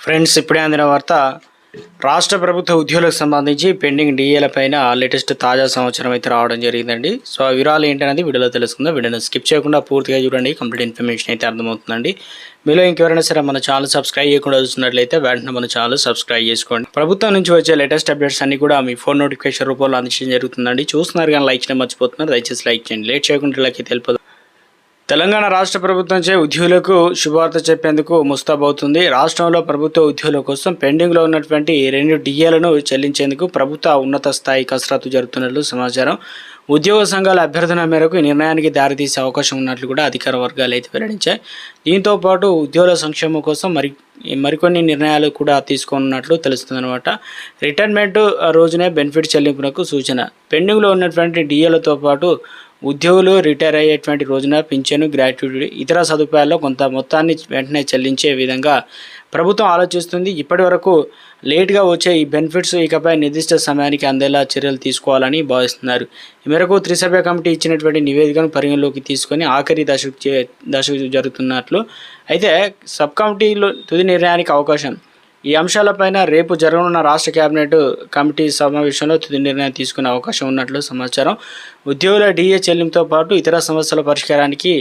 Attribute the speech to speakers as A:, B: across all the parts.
A: Friends, ఇప్పుడే అందిన వార్త. రాష్ట్ర ప్రభుత్వ ఉద్యోగులకు సంబంధించి పెండింగ్ డిఏల పైన లేటెస్ట్ తాజా సమాచారం అయితే రావడం జరిగిందండి. సో ఆ వివరాలు ఏంటనేది వీడియోలో తెలుసుకుందాం. వీడియోని స్కిప్ చేయకుండా పూర్తిగా చూడండి. కంప్లీట్ ఇన్ఫర్మేషన్ అయితే అర్థమవుతుందండి. మీలో ఇంకెవరైనా సరే మన ఛానల్ సబ్స్క్రైబ్ చేయకుండా చూస్తున్నట్లయితే వెంటనే మన ఛానల్ సబ్స్క్రైబ్ చేసుకోండి. ప్రభుత్వం నుంచి వచ్చే లేటెస్ట్ అప్డేట్స్ అన్ని కూడా మీ ఫోన్ నోటిఫికేషన్ రూపంలో అందించడం జరుగుతుందండి. చూస్తున్నారు కానీ లైక్ చేయడం మర్చిపోతున్నారు. దయచేసి లైక్ చేయండి. లేట్ చేయకుండా లైక్ తెలియదు. తెలంగాణ రాష్ట్ర ప్రభుత్వంచే ఉద్యోగులకు శుభవార్త చెప్పేందుకు ముస్తాబవుతుంది. రాష్ట్రంలో ప్రభుత్వ ఉద్యోగుల కోసం పెండింగ్లో ఉన్నటువంటి 2 డిఏలను చెల్లించేందుకు ప్రభుత్వ ఉన్నత స్థాయి కసరత్తు జరుగుతున్నట్లు సమాచారం. ఉద్యోగ సంఘాల అభ్యర్థన మేరకు ఈ నిర్ణయానికి దారితీసే అవకాశం ఉన్నట్లు కూడా అధికార వర్గాలు అయితే వెల్లడించాయి. దీంతో పాటు ఉద్యోగుల సంక్షేమం కోసం మరికొన్ని నిర్ణయాలు కూడా తీసుకోనున్నట్లు తెలుస్తుందన్నమాట. రిటైర్మెంట్ రోజునే బెనిఫిట్ చెల్లింపునకు సూచన. పెండింగ్లో ఉన్నటువంటి డిఏలతో పాటు ఉద్యోగులు రిటైర్ అయ్యేటువంటి రోజున పింఛను, గ్రాట్యుటీ, ఇతర సదుపాయాల్లో కొంత మొత్తాన్ని వెంటనే చెల్లించే విధంగా ప్రభుత్వం ఆలోచిస్తుంది. ఇప్పటి వరకు లేట్గా వచ్చే ఈ బెనిఫిట్స్ ఇకపై నిర్దిష్ట సమయానికి అందేలా చర్యలు తీసుకోవాలని భావిస్తున్నారు. ఈ మేరకు త్రిసభ్య కమిటీ ఇచ్చినటువంటి నివేదికను పరిగణలోకి తీసుకొని ఆఖరి దశకు జరుగుతున్నట్లు అయితే సబ్ కమిటీలో తుది నిర్ణయానికి అవకాశం. ఈ అంశాలపైన రేపు జరగనున్న రాష్ట్ర కేబినెట్ కమిటీ సమావేశంలో తుది నిర్ణయం తీసుకునే అవకాశం ఉన్నట్లు సమాచారం. ఉద్యోగుల డిఏ చెల్లింపుతో పాటు ఇతర సమస్యల పరిష్కారానికి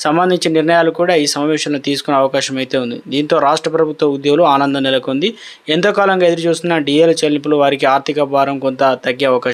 A: సంబంధించిన నిర్ణయాలు కూడా ఈ సమావేశంలో తీసుకునే అవకాశం అయితే ఉంది. దీంతో రాష్ట్ర ప్రభుత్వ ఉద్యోగులు ఆనందం నెలకొంది. ఎంతో కాలంగా ఎదురు చూస్తున్న డిఏల చెల్లింపులు వారికి ఆర్థిక భారం కొంత తగ్గే అవకాశం